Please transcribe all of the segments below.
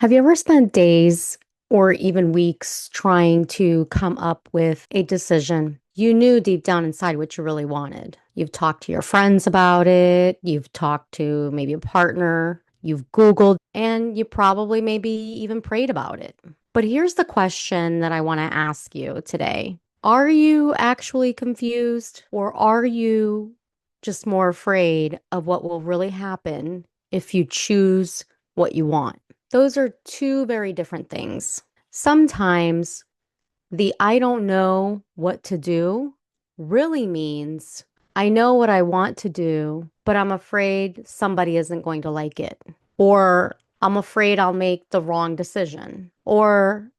Have you ever spent days or even weeks trying to come up with a decision? You knew deep down inside what you really wanted. You've talked to your friends about it, you've talked to maybe a partner, you've Googled, and you probably maybe even prayed about it. But here's the question that I want to ask you today. Are you actually confused, or are you just more afraid of what will really happen if you choose what you want? Those are two very different things. Sometimes the I don't know what to do really means I know what I want to do, but I'm afraid somebody isn't going to like it. Or I'm afraid I'll make the wrong decision. Or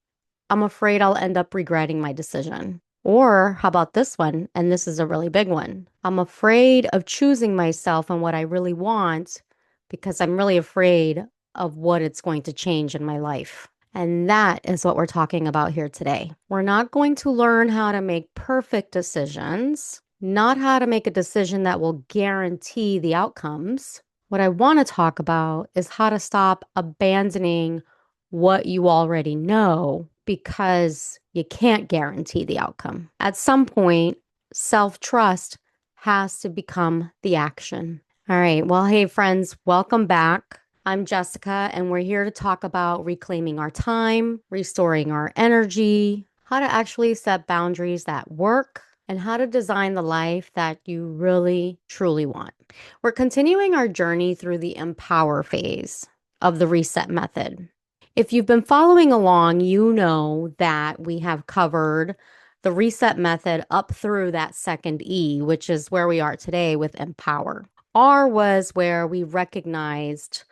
I'm afraid I'll end up regretting my decision. Or how about this one? And this is a really big one. I'm afraid of choosing myself and what I really want because I'm really afraid of what it's going to change in my life. And that is what we're talking about here today. We're not going to learn how to make perfect decisions, not how to make a decision that will guarantee the outcomes. What I want to talk about is how to stop abandoning what you already know because you can't guarantee the outcome. At some point, self trust has to become the action. All right. Well, hey, friends, welcome back. I'm Jessica, and we're here to talk about reclaiming our time, restoring our energy, how to actually set boundaries that work, and how to design the life that you really, truly want. We're continuing our journey through the empower phase of the reset method. If you've been following along, you know that we have covered the reset method up through that second E, which is where we are today with empower. R was where we recognized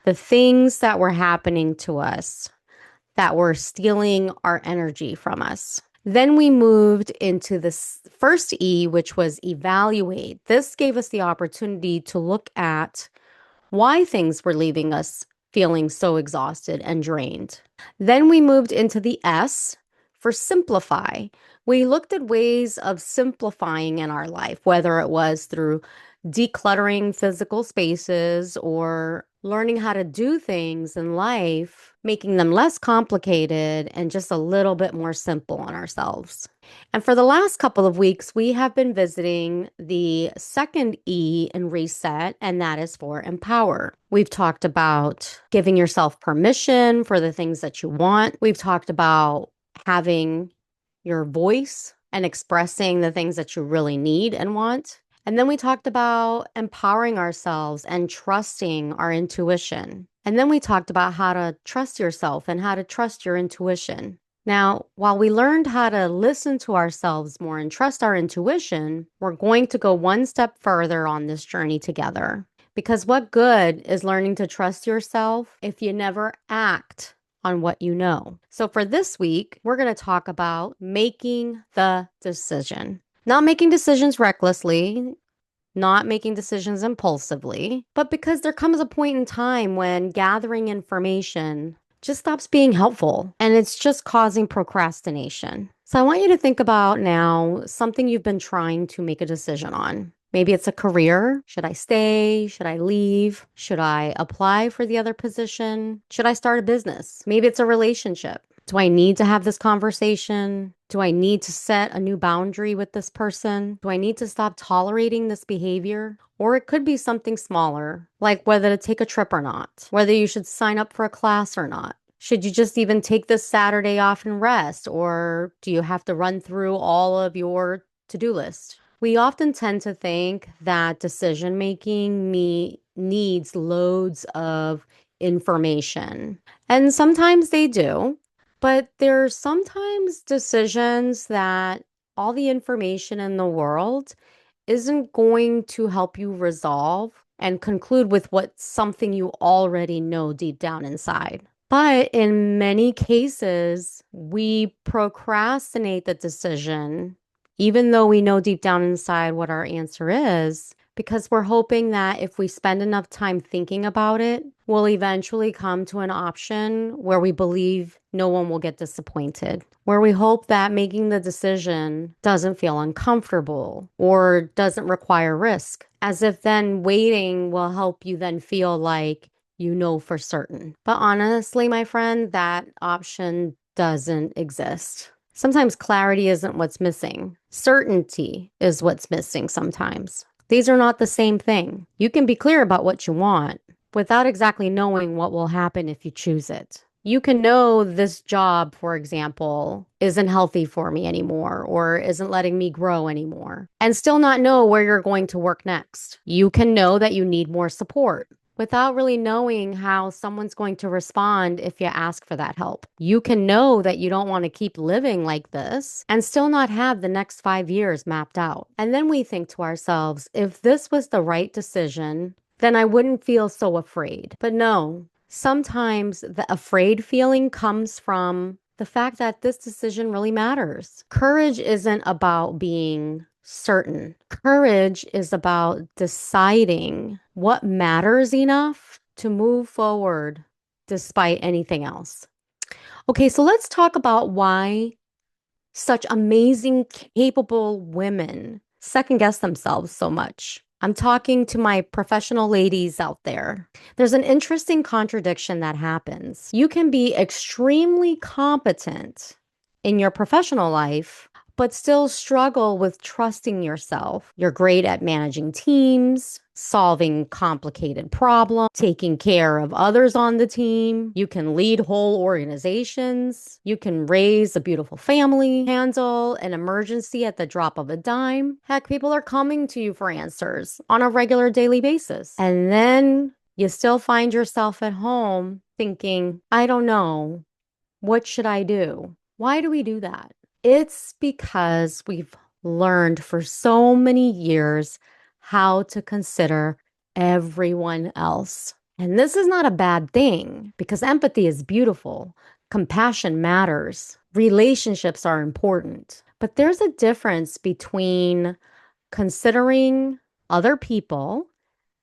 the things that were happening to us that were stealing our energy from us. Then we moved into this first E, which was evaluate. This gave us the opportunity to look at why things were leaving us feeling so exhausted and drained. Then we moved into the S for simplify. We looked at ways of simplifying in our life, whether it was through decluttering physical spaces or learning how to do things in life, making them less complicated and just a little bit more simple on ourselves. And for the last couple of weeks, we have been visiting the second E in reset, and that is for empower. We've talked about giving yourself permission for the things that you want. We've talked about having your voice and expressing the things that you really need and want. And then we talked about empowering ourselves and trusting our intuition. And then we talked about how to trust yourself and how to trust your intuition. Now, while we learned how to listen to ourselves more and trust our intuition, we're going to go one step further on this journey together. Because what good is learning to trust yourself if you never act on what you know? So for this week, we're going to talk about making the decision. Not making decisions recklessly, not making decisions impulsively, but because there comes a point in time when gathering information just stops being helpful and it's just causing procrastination. So I want you to think about now something you've been trying to make a decision on. Maybe it's a career. Should I stay? Should I leave? Should I apply for the other position? Should I start a business? Maybe it's a relationship. Do I need to have this conversation? Do I need to set a new boundary with this person? Do I need to stop tolerating this behavior? Or it could be something smaller, like whether to take a trip or not, whether you should sign up for a class or not. Should you just even take this Saturday off and rest? Or do you have to run through all of your to-do list? We often tend to think that decision making needs loads of information. And sometimes they do. But there's sometimes decisions that all the information in the world isn't going to help you resolve and conclude with what something you already know deep down inside. But in many cases, we procrastinate the decision, even though we know deep down inside what our answer is, because we're hoping that if we spend enough time thinking about it, we'll eventually come to an option where we believe no one will get disappointed, where we hope that making the decision doesn't feel uncomfortable or doesn't require risk, as if then waiting will help you then feel like you know for certain. But honestly, my friend, that option doesn't exist. Sometimes clarity isn't what's missing. Certainty is what's missing sometimes. These are not the same thing. You can be clear about what you want without exactly knowing what will happen if you choose it. You can know this job, for example, isn't healthy for me anymore or isn't letting me grow anymore, and still not know where you're going to work next. You can know that you need more support without really knowing how someone's going to respond if you ask for that help. You can know that you don't want to keep living like this and still not have the next 5 years mapped out. And then we think to ourselves, if this was the right decision, then I wouldn't feel so afraid. But no, sometimes the afraid feeling comes from the fact that this decision really matters. Courage isn't about being certain. Courage is about deciding what matters enough to move forward despite anything else. Okay, so let's talk about why such amazing, capable women second guess themselves so much. I'm talking to my professional ladies out there. There's an interesting contradiction that happens. You can be extremely competent in your professional life, but still struggle with trusting yourself. You're great at managing teams, solving complicated problems, taking care of others on the team. You can lead whole organizations. You can raise a beautiful family, handle an emergency at the drop of a dime. Heck, people are coming to you for answers on a regular daily basis. And then you still find yourself at home thinking, I don't know, what should I do? Why do we do that? It's because we've learned for so many years how to consider everyone else. And this is not a bad thing because empathy is beautiful. Compassion matters. Relationships are important. But there's a difference between considering other people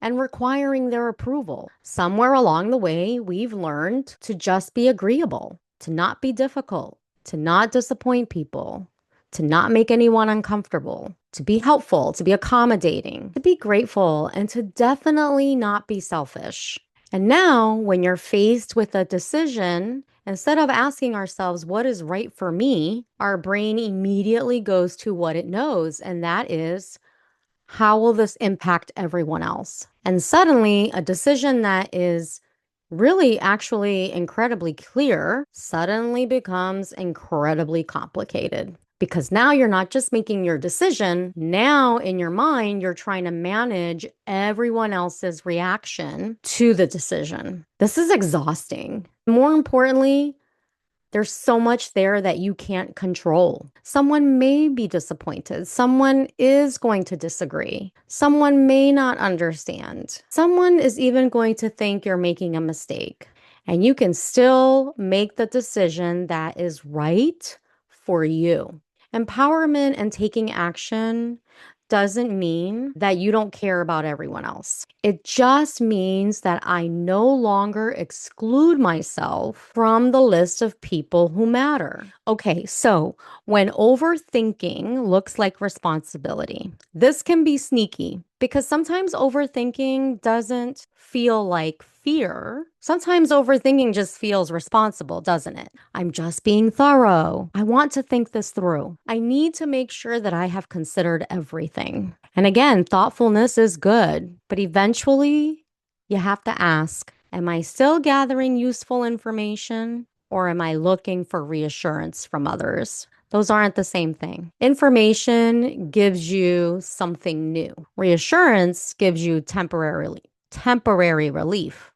and requiring their approval. Somewhere along the way, we've learned to just be agreeable, to not be difficult, to not disappoint people, to not make anyone uncomfortable, to be helpful, to be accommodating, to be grateful, and to definitely not be selfish. And now, when you're faced with a decision, instead of asking ourselves, what is right for me, our brain immediately goes to what it knows, and that is, how will this impact everyone else? And suddenly, a decision that is really actually incredibly clear suddenly becomes incredibly complicated. Because now you're not just making your decision. Now, in your mind, you're trying to manage everyone else's reaction to the decision. This is exhausting. More importantly, there's so much there that you can't control. Someone may be disappointed. Someone is going to disagree. Someone may not understand. Someone is even going to think you're making a mistake. And you can still make the decision that is right for you. Empowerment and taking action doesn't mean that you don't care about everyone else. It just means that I no longer exclude myself from the list of people who matter. Okay, so when overthinking looks like responsibility, this can be sneaky because sometimes overthinking doesn't feel like fear. Sometimes overthinking just feels responsible, doesn't it? I'm just being thorough. I want to think this through. I need to make sure that I have considered everything. And again, thoughtfulness is good, but eventually you have to ask, am I still gathering useful information or am I looking for reassurance from others? Those aren't the same thing. Information gives you something new. Reassurance gives you temporary relief.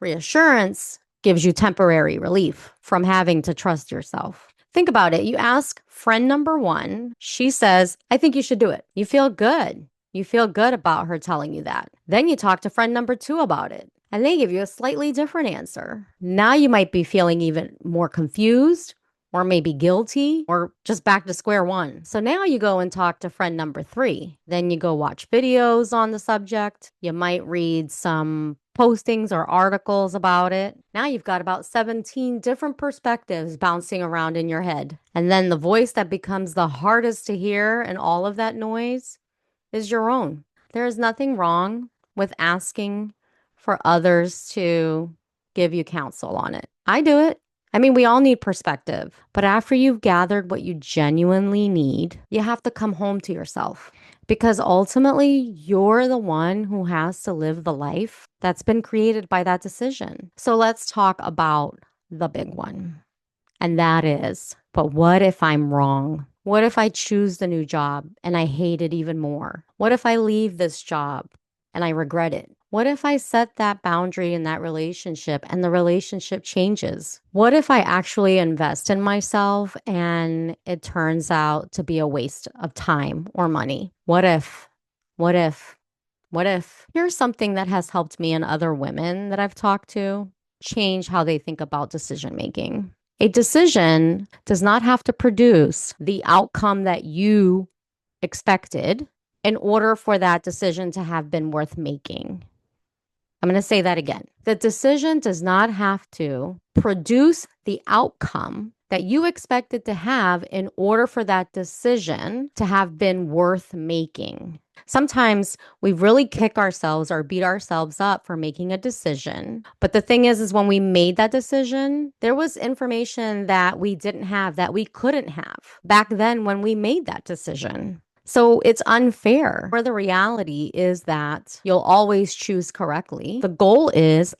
Reassurance gives you temporary relief from having to trust yourself. Think about it. You ask friend number one, she says, I think you should do it. You feel good. You feel good about her telling you that. Then you talk to friend number two about it, and they give you a slightly different answer. Now you might be feeling even more confused, or maybe guilty, or just back to square one. So now you go and talk to friend number three. Then you go watch videos on the subject. You might read some postings or articles about it. Now you've got about 17 different perspectives bouncing around in your head. And then the voice that becomes the hardest to hear in all of that noise is your own. There is nothing wrong with asking for others to give you counsel on it. I do it. I mean, we all need perspective, but after you've gathered what you genuinely need, you have to come home to yourself because ultimately you're the one who has to live the life that's been created by that decision. So let's talk about the big one. And that is, but what if I'm wrong? What if I choose the new job and I hate it even more? What if I leave this job and I regret it? What if I set that boundary in that relationship and the relationship changes? What if I actually invest in myself and it turns out to be a waste of time or money? What if? What if? What if? Here's something that has helped me and other women that I've talked to change how they think about decision making. A decision does not have to produce the outcome that you expected in order for that decision to have been worth making. I'm going to say that again. The decision does not have to produce the outcome that you expected to have in order for that decision to have been worth making. Sometimes we really kick ourselves or beat ourselves up for making a decision. But the thing is when we made that decision, there was information that we didn't have, that we couldn't have back then when we made that decision. So it's unfair. Where the reality is that you'll always choose correctly. The goal is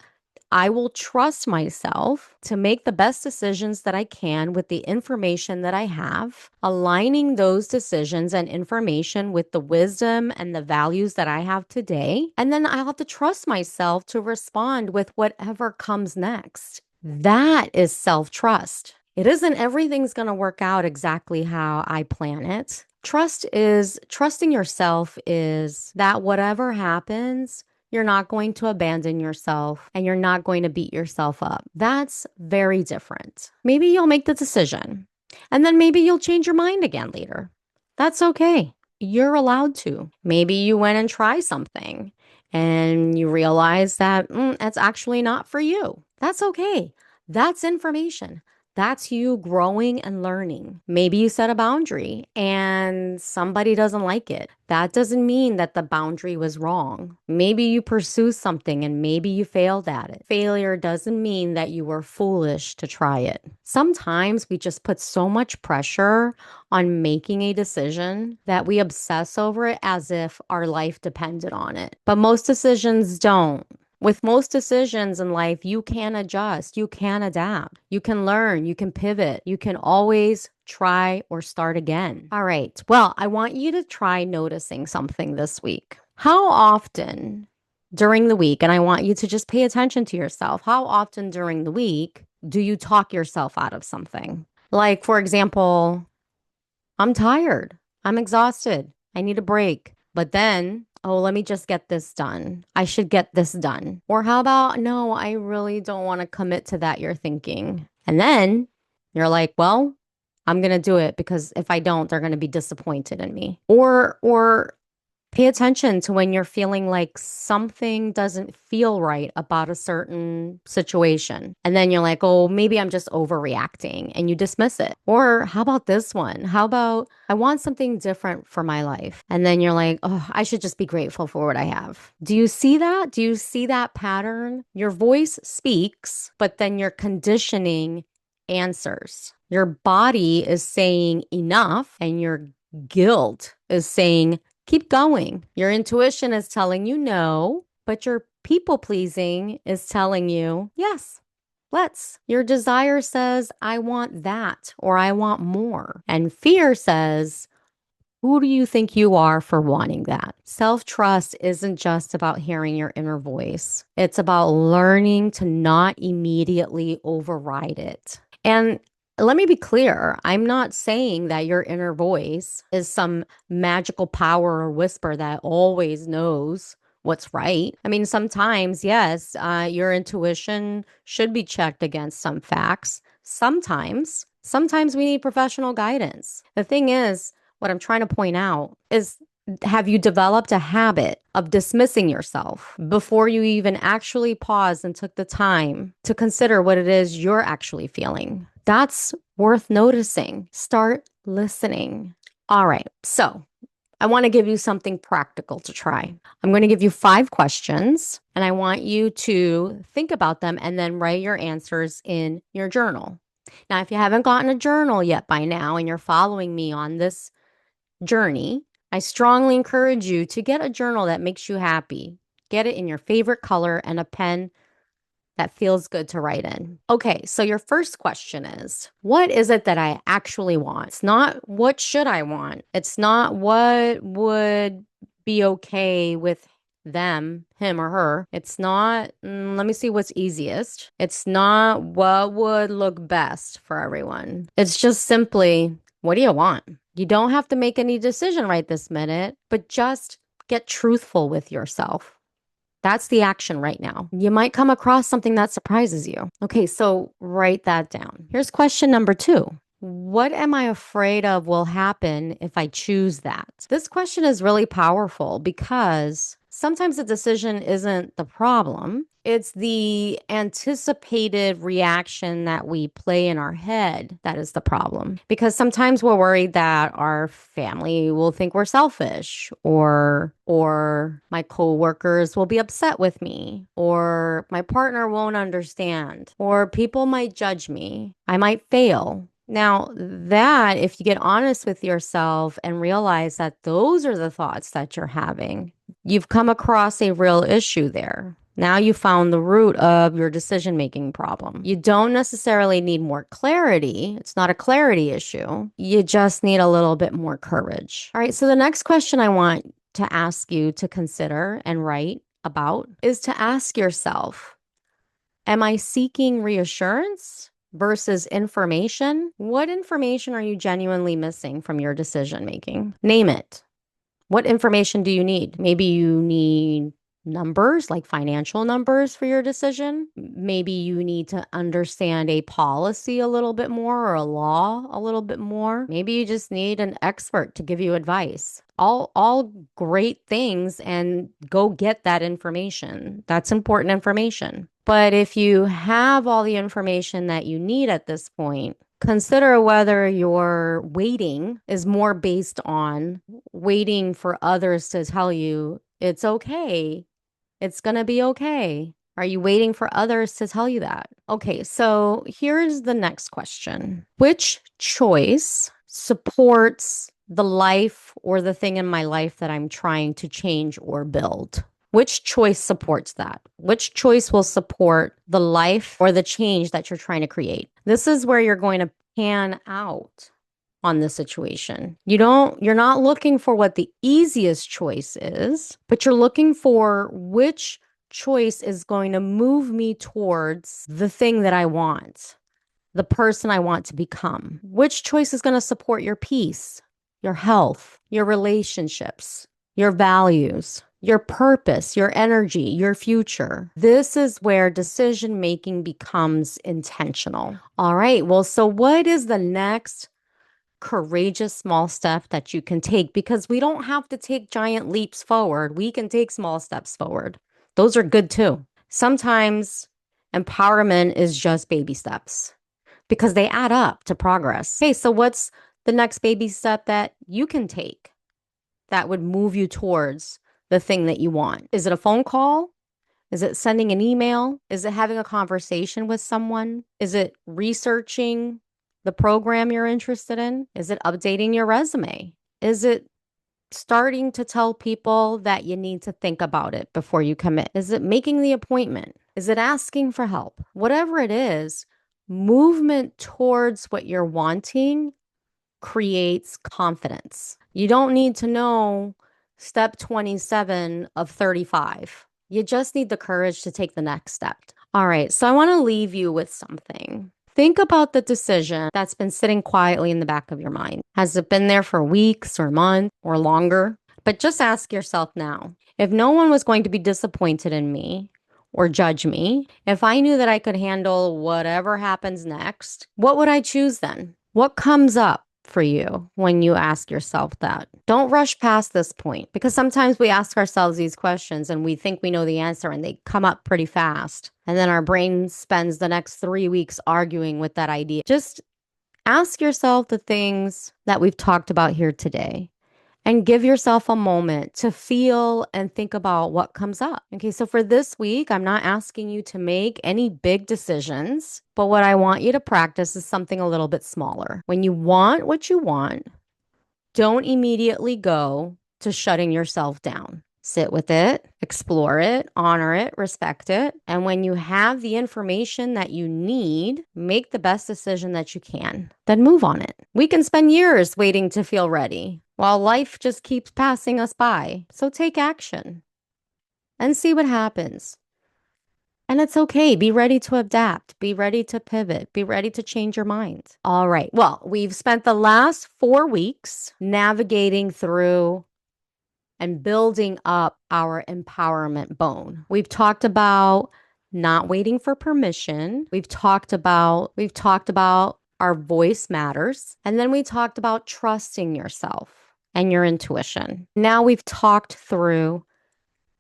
I will trust myself to make the best decisions that I can with the information that I have, aligning those decisions and information with the wisdom and the values that I have today. And then I'll have to trust myself to respond with whatever comes next. That is self-trust. It isn't everything's going to work out exactly how I plan it. Trusting yourself is that whatever happens, you're not going to abandon yourself and you're not going to beat yourself up. That's very different. Maybe you'll make the decision and then maybe you'll change your mind again later. That's okay. You're allowed to. Maybe you went and tried something and you realize that that's actually not for you. That's okay. That's information. That's you growing and learning. Maybe you set a boundary and somebody doesn't like it. That doesn't mean that the boundary was wrong. Maybe you pursue something and maybe you failed at it. Failure doesn't mean that you were foolish to try it. Sometimes we just put so much pressure on making a decision that we obsess over it as if our life depended on it. But most decisions don't. With most decisions in life, you can adjust, you can adapt, you can learn, you can pivot, you can always try or start again. All right. Well, I want you to try noticing something this week. How often during the week, and I want you to just pay attention to yourself, how often during the week do you talk yourself out of something? Like, for example, I'm tired, I'm exhausted, I need a break. But then, oh, let me just get this done. I should get this done. Or how about, no, I really don't want to commit to that, you're thinking. And then you're like, well, I'm going to do it because if I don't, they're going to be disappointed in me. Or pay attention to when you're feeling like something doesn't feel right about a certain situation. And then you're like, oh, maybe I'm just overreacting and you dismiss it. Or how about this one? How about I want something different for my life? And then you're like, oh, I should just be grateful for what I have. Do you see that? Do you see that pattern? Your voice speaks, but then your conditioning answers. Your body is saying enough and your guilt is saying keep going. Your intuition is telling you no, but your people pleasing is telling you yes. Let's. Your desire says, I want that or I want more. And fear says, who do you think you are for wanting that? Self-trust isn't just about hearing your inner voice. It's about learning to not immediately override it. And let me be clear. I'm not saying that your inner voice is some magical power or whisper that always knows what's right. I mean, sometimes, yes, your intuition should be checked against some facts. Sometimes we need professional guidance. The thing is, what I'm trying to point out is have you developed a habit of dismissing yourself before you even actually paused and took the time to consider what it is you're actually feeling? That's worth noticing. Start listening. All right. So I want to give you something practical to try. I'm going to give you 5 questions and I want you to think about them and then write your answers in your journal. Now, if you haven't gotten a journal yet by now and you're following me on this journey, I strongly encourage you to get a journal that makes you happy. Get it in your favorite color and a pen that feels good to write in. Okay, so your first question is, what is it that I actually want? It's not what should I want? It's not what would be okay with them, him or her. It's not, let me see what's easiest. It's not what would look best for everyone. It's just simply, what do you want? You don't have to make any decision right this minute, but just get truthful with yourself. That's the action right now. You might come across something that surprises you. Okay, so write that down. Here's question number 2. What am I afraid of will happen if I choose that? This question is really powerful because sometimes the decision isn't the problem. It's the anticipated reaction that we play in our head that is the problem. Because sometimes we're worried that our family will think we're selfish, or my coworkers will be upset with me, or my partner won't understand, or people might judge me. I might fail. Now, that if you get honest with yourself and realize that those are the thoughts that you're having, you've come across a real issue there. Now you found the root of your decision-making problem. You don't necessarily need more clarity. It's not a clarity issue. You just need a little bit more courage. All right, so the next question I want to ask you to consider and write about is to ask yourself, am I seeking reassurance versus information? What information are you genuinely missing from your decision making? Name it. What information do you need? Maybe you need numbers, like financial numbers for your decision. Maybe you need to understand a policy a little bit more or a law a little bit more. Maybe you just need an expert to give you advice. All great things, and go get that information. That's important information. But if you have all the information that you need at this point, consider whether your waiting is more based on waiting for others to tell you it's okay. It's going to be okay. Are you waiting for others to tell you that? Okay, so here's the next question. Which choice supports the life or the thing in my life that I'm trying to change or build? Which choice supports that? Which choice will support the life or the change that you're trying to create? This is where you're going to pan out on the situation. You're not looking for what the easiest choice is, but you're looking for which choice is going to move me towards the thing that I want, the person I want to become. Which choice is going to support your peace, your health, your relationships, your values, your purpose, your energy, your future. This is where decision making becomes intentional. All right, well, so what is the next courageous small step that you can take? Because we don't have to take giant leaps forward. We can take small steps forward. Those are good too. Sometimes empowerment is just baby steps because they add up to progress. Hey, so what's the next baby step that you can take that would move you towards the thing that you want? Is it a phone call? Is it sending an email? Is it having a conversation with someone? Is it researching the program you're interested in? Is it updating your resume? Is it starting to tell people that you need to think about it before you commit? Is it making the appointment? Is it asking for help? Whatever it is, movement towards what you're wanting creates confidence. You don't need to know step 27 of 35. You just need the courage to take the next step. All right, so I want to leave you with something. Think about the decision that's been sitting quietly in the back of your mind. Has it been there for weeks or months or longer? But just ask yourself now, if no one was going to be disappointed in me or judge me, if I knew that I could handle whatever happens next, what would I choose then? What comes up for you when you ask yourself that? Don't rush past this point, because sometimes we ask ourselves these questions and we think we know the answer and they come up pretty fast. And then our brain spends the next 3 weeks arguing with that idea. Just ask yourself the things that we've talked about here today and give yourself a moment to feel and think about what comes up. Okay, so for this week, I'm not asking you to make any big decisions, but what I want you to practice is something a little bit smaller. When you want what you want, don't immediately go to shutting yourself down. Sit with it, explore it, honor it, respect it. And when you have the information that you need, make the best decision that you can. Then move on it. We can spend years waiting to feel ready while life just keeps passing us by. So take action and see what happens. And it's okay. Be ready to adapt. Be ready to pivot. Be ready to change your mind. All right. Well, we've spent the last 4 weeks navigating through and building up our empowerment bone. We've talked about not waiting for permission. We've talked about our voice matters. And then we talked about trusting yourself and your intuition. Now we've talked through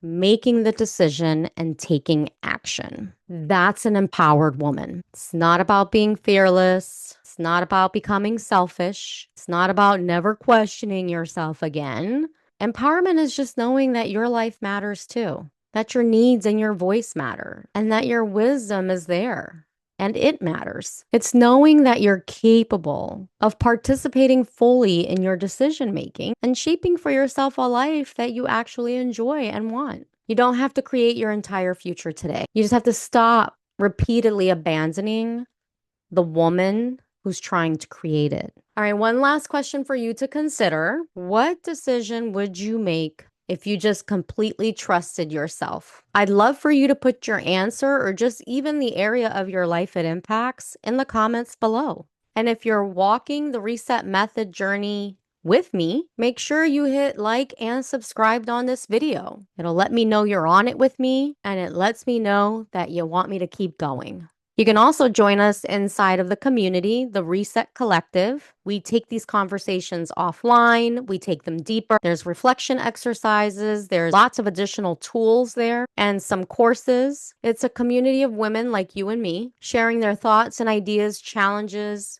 making the decision and taking action. That's an empowered woman. It's not about being fearless. It's not about becoming selfish. It's not about never questioning yourself again. Empowerment is just knowing that your life matters too, that your needs and your voice matter, and that your wisdom is there. And it matters. It's knowing that you're capable of participating fully in your decision making and shaping for yourself a life that you actually enjoy and want. You don't have to create your entire future today. You just have to stop repeatedly abandoning the woman who's trying to create it. All right, one last question for you to consider. What decision would you make if you just completely trusted yourself? I'd love for you to put your answer or just even the area of your life it impacts in the comments below. And if you're walking the Reset Method journey with me, make sure you hit like and subscribe on this video. It'll let me know you're on it with me, and it lets me know that you want me to keep going. You can also join us inside of the community, the Reset Collective. We take these conversations offline. We take them deeper. There's reflection exercises. There's lots of additional tools there and some courses. It's a community of women like you and me sharing their thoughts and ideas, challenges,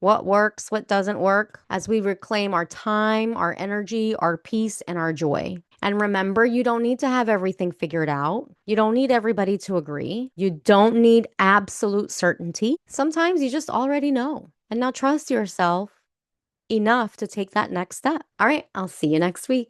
what works, what doesn't work, as we reclaim our time, our energy, our peace, and our joy. And remember, you don't need to have everything figured out. You don't need everybody to agree. You don't need absolute certainty. Sometimes you just already know. And now trust yourself enough to take that next step. All right, I'll see you next week.